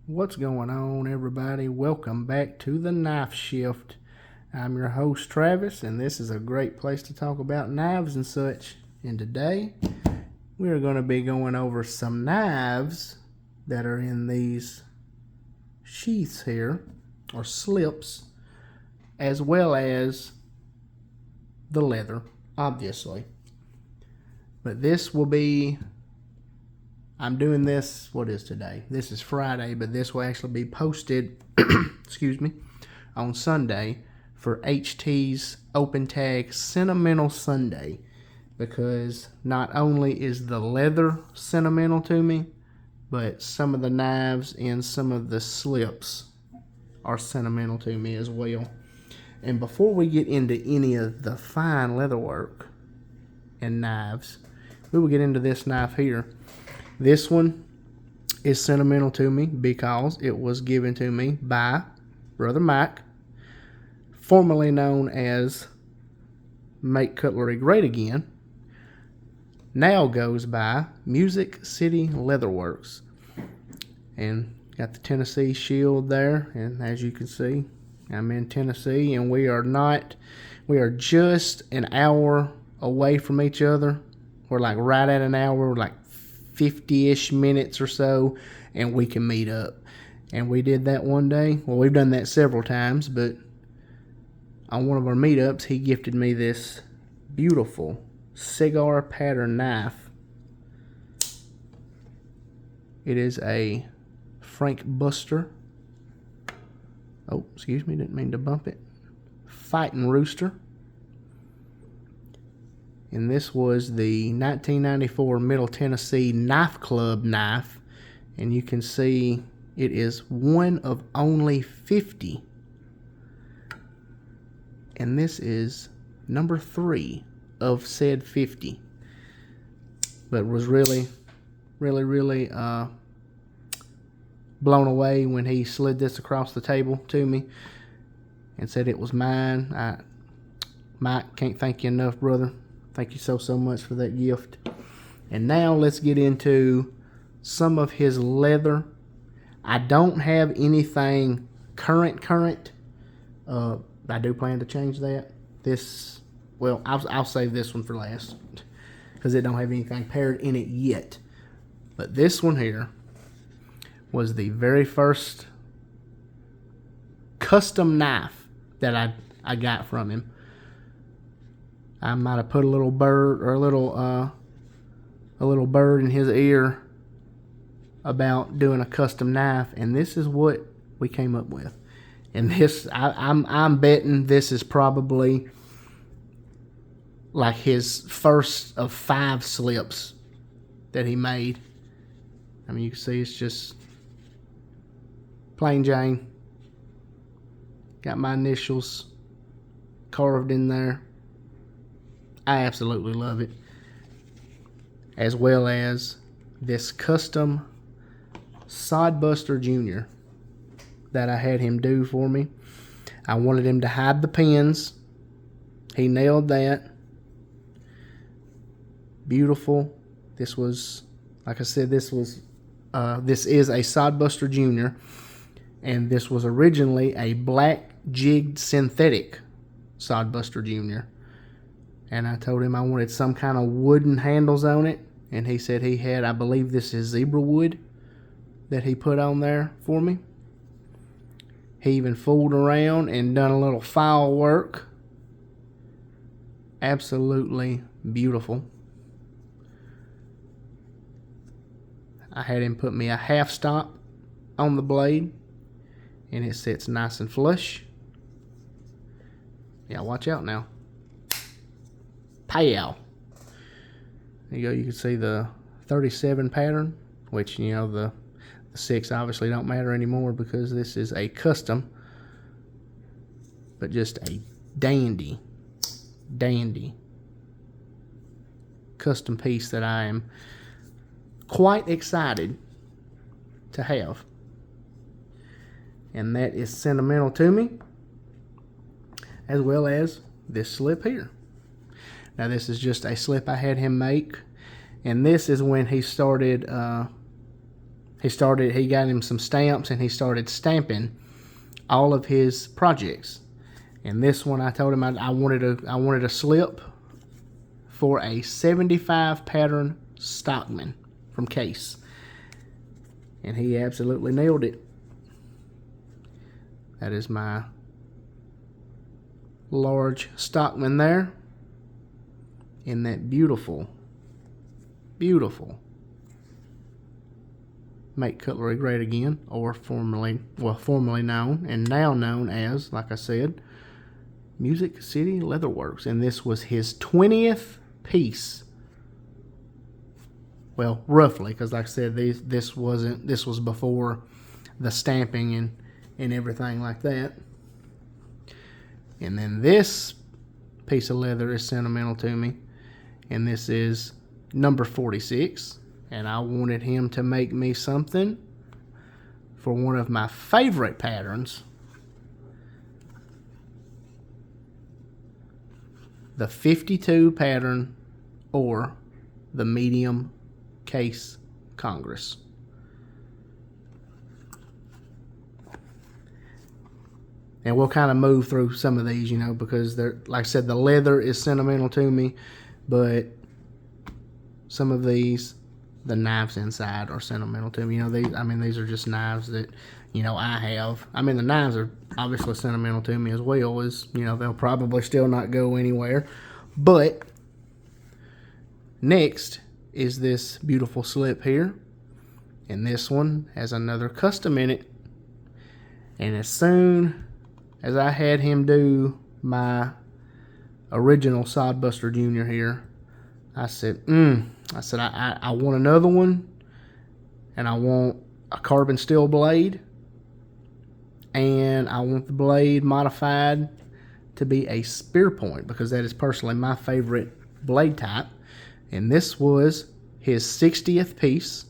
What's going on, everybody? Welcome back to the Knife Shift. I'm your host, Travis, and this is a great place to talk about knives and such. And today, we are going to be going over some knives that are in these sheaths here, or slips, as well as the leather, obviously. But this will be I'm doing this, what is today? This is Friday, but this will actually be posted, excuse me, on Sunday for HT's Open Tag Sentimental Sunday. Because not only is the leather sentimental to me, but some of the knives and some of the slips are sentimental to me as well. And before we get into any of the fine leather work and knives, we will get into this knife here. This one is sentimental to me because it was given to me by Brother Mike, formerly known as Make Cutlery Great Again, now goes by Music City Leatherworks. And got the Tennessee shield there, and as you can see, I'm in Tennessee, and we are just an hour away from each other. We're like right at an hour, we're like 50-ish minutes or so, and we can meet up. And we did that one day. Well, we've done that several times, but on one of our meetups, he gifted me this beautiful cigar pattern knife. It is a Frank Buster. Oh, excuse me, didn't mean to bump it. Fighting Rooster. And this was the 1994 Middle Tennessee Knife Club knife. And you can see it is one of only 50. And this is number 3 of said 50. But was really blown away when he slid this across the table to me and said it was mine. Mike, can't thank you enough, brother. Thank you so much for that gift. And now let's get into some of his leather. I don't have anything current. I do plan to change that. I'll save this one for last because it don't have anything paired in it yet. But this one here was the very first custom knife that I got from him. I might have put a little bird or a little bird in his ear about doing a custom knife, and this is what we came up with. And this, I'm betting this is probably like his first of 5 slips that he made. I mean, you can see it's just plain Jane. Got my initials carved in there. I absolutely love it. As well as this custom Sodbuster Jr. that I had him do for me. I wanted him to hide the pins. He nailed that. Beautiful. This was, like I said, this is a Sodbuster Jr. And this was originally a black jigged synthetic Sodbuster Jr. And I told him I wanted some kind of wooden handles on it. And he said he had, I believe this is zebra wood that he put on there for me. He even fooled around and done a little file work. Absolutely beautiful. I had him put me a half stop on the blade. And it sits nice and flush. Yeah, watch out now. Pow. There you go. You can see the 37 pattern, which, you know, the 6 obviously don't matter anymore because this is a custom, but just a dandy custom piece that I am quite excited to have. And that is sentimental to me, as well as this slip here. Now this is just a slip I had him make, and this is when he started He got him some stamps, and he started stamping all of his projects. And this one, I told him I wanted a slip for a 75 pattern Stockman from Case, and he absolutely nailed it. That is my large Stockman there in that beautiful Make Cutlery Great Again, or formerly known and now known as, like I said, Music City Leatherworks. And this was his 20th piece. Well, roughly, because like I said, this was before the stamping and everything like that. And then this piece of leather is sentimental to me, and this is number 46. And I wanted him to make me something for one of my favorite patterns, the 52 pattern, or the medium Case Congress. And we'll kind of move through some of these, because they're, like I said, the leather is sentimental to me, but some of these, the knives inside, are sentimental to me. These are just knives that, I have. The knives are obviously sentimental to me as well, as, they'll probably still not go anywhere. But next is this beautiful slip here. And this one has another custom in it. And as soon as I had him do my original Sodbuster Jr. here, I said, I want another one, and I want a carbon steel blade, and I want the blade modified to be a spear point, because that is personally my favorite blade type. And this was his 60th piece.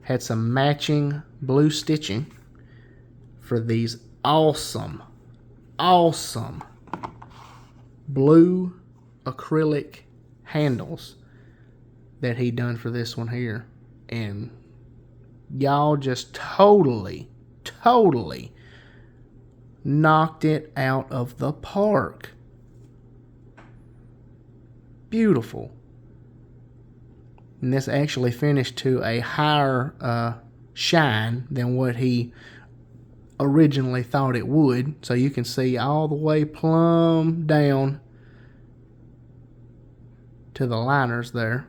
Had some matching blue stitching for these awesome blue acrylic handles that he done for this one here. And y'all just totally knocked it out of the park. Beautiful. And this actually finished to a higher shine than what he originally thought it would. So you can see all the way plumb down to the liners there,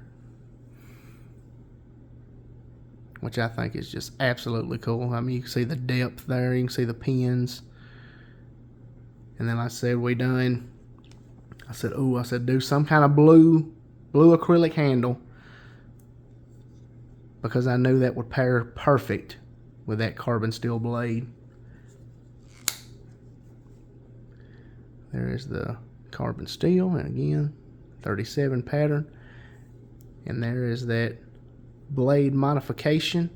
which I think is just absolutely cool. You can see the depth there, you can see the pins. And then like I said, I said do some kind of blue acrylic handle, because I knew that would pair perfect with that carbon steel blade. There is the carbon steel, and again, 37 pattern. And there is that blade modification.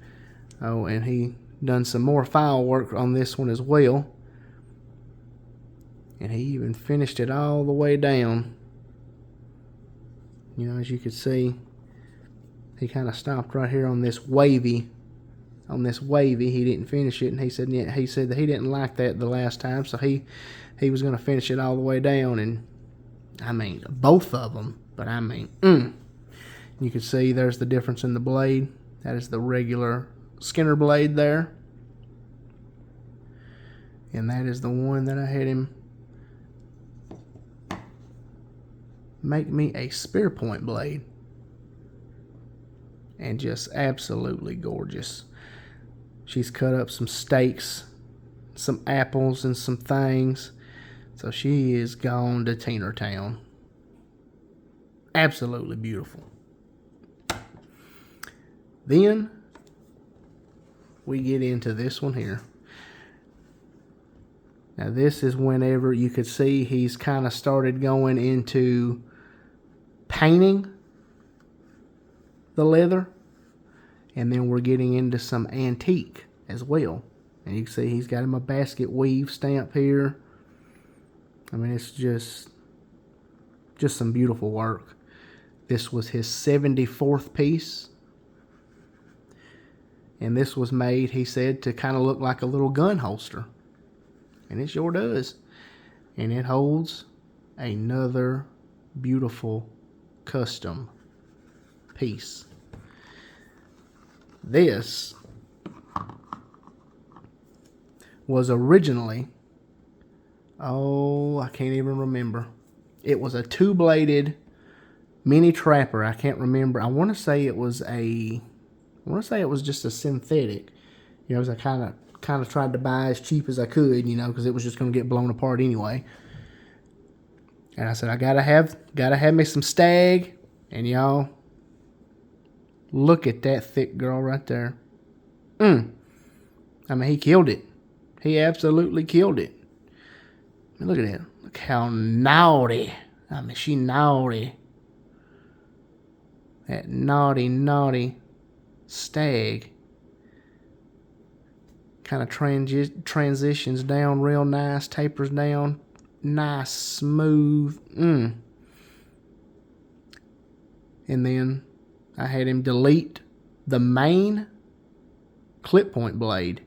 Oh, and he done some more file work on this one as well. And he even finished it all the way down. As you can see, he kind of stopped right here on this wavy. He didn't finish it, and he said that he didn't like that the last time, so he was going to finish it all the way down. And both of them, but you can see there's the difference in the blade. That is the regular Skinner blade there, and that is the one that I had him make me a spear point blade. And just absolutely gorgeous. She's cut up some steaks, some apples, and some things. So she is gone to Teenertown. Absolutely beautiful. Then we get into this one here. Now this is whenever you could see he's kind of started going into painting the leather, and then we're getting into some antique as well. And you can see he's got him a basket weave stamp here. It's just some beautiful work. This was his 74th piece. And this was made, he said, to kind of look like a little gun holster. And it sure does. And it holds another beautiful custom piece. This was originally, I can't even remember. It was a two-bladed mini trapper. I can't remember. I want to say it was just a synthetic. You know, as I kind of tried to buy as cheap as I could, you know, because it was just going to get blown apart anyway. And I said, I gotta have me some Stag. And y'all, look at that thick girl right there. I mean, he killed it. He absolutely killed it. I mean, look at that. Look how naughty. I mean, she naughty. That naughty Stag. Kind of transitions down real nice, tapers down. Nice, smooth. And then I had him delete the main clip point blade.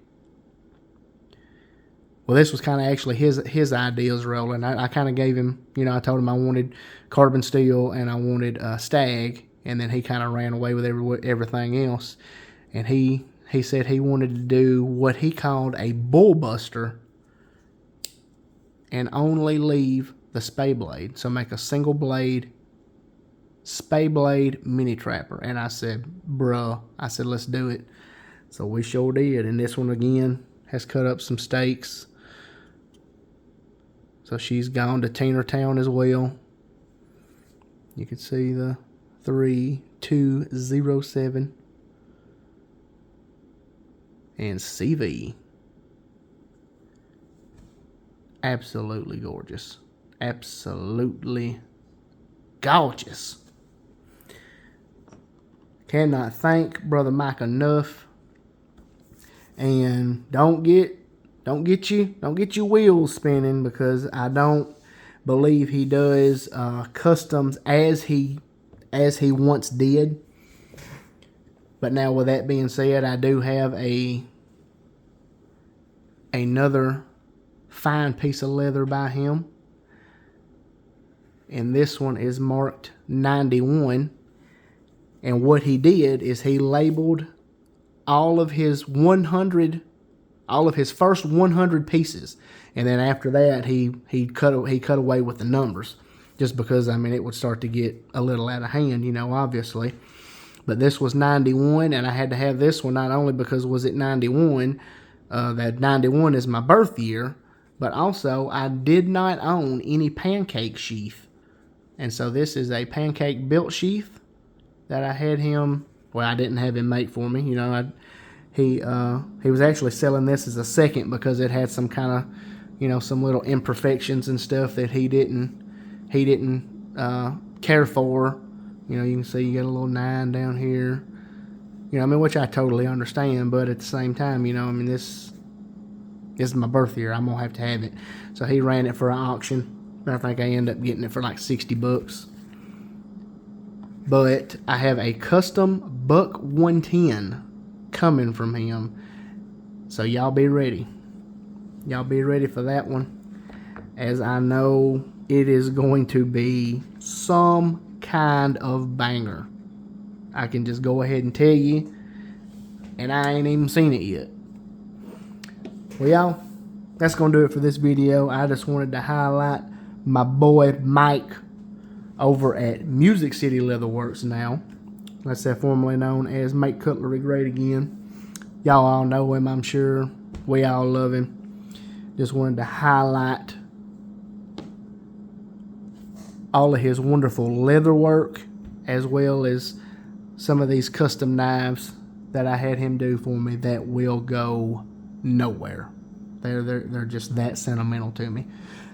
Well, this was kind of actually his ideas rolling. I kind of gave him, you know, I told him I wanted carbon steel and I wanted Stag, and then he kind of ran away with everything else. And he said he wanted to do what he called a bull buster and only leave the spay blade. So make a single blade spay blade mini trapper. And I said, bruh, let's do it. So we sure did. And this one again has cut up some stakes. So she's gone to Teenertown as well. You can see the 3207 and CV. Absolutely gorgeous. Absolutely gorgeous. Cannot thank Brother Mike enough. And don't get your wheels spinning, because I don't believe he does customs as he once did. But now, with that being said, I do have another fine piece of leather by him, and this one is marked 91. And what he did is he labeled all of his first 100 pieces, and then after that he cut away with the numbers, just because, I mean, it would start to get a little out of hand, you know, obviously. But this was 91, and I had to have this one not only because was it 91, that 91 is my birth year, but also I did not own any pancake sheath. And so this is a pancake built sheath that I had him, well, I didn't have him make for me. You know, he was actually selling this as a second because it had some kind of, you know, some little imperfections and stuff that he didn't care for. You know, you can see you got a little 9 down here. You know, I mean, which I totally understand, but at the same time, you know, I mean, this is my birth year. I'm gonna have to have it. So he ran it for an auction. I think I ended up getting it for like $60. But I have a custom Buck 110 coming from him. So y'all be ready. Y'all be ready for that one, as I know it is going to be some kind of banger. I can just go ahead and tell you, and I ain't even seen it yet. Well, y'all, that's going to do it for this video. I just wanted to highlight my boy Mike over at Music City Leatherworks now. That's formerly known as Make Cutlery Great Again. Y'all all know him, I'm sure. We all love him. Just wanted to highlight all of his wonderful leather work, as well as some of these custom knives that I had him do for me that will go nowhere. They're just that sentimental to me.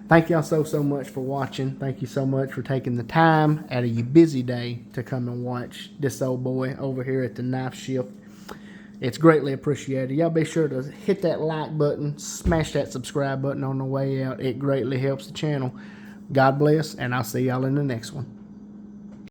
Thank y'all so much for watching. Thank you so much for taking the time out of your busy day to come and watch this old boy over here at the Knife Shift. It's greatly appreciated. Y'all be sure to hit that like button, smash that subscribe button on the way out. It greatly helps the channel. God bless, and I'll see y'all in the next one.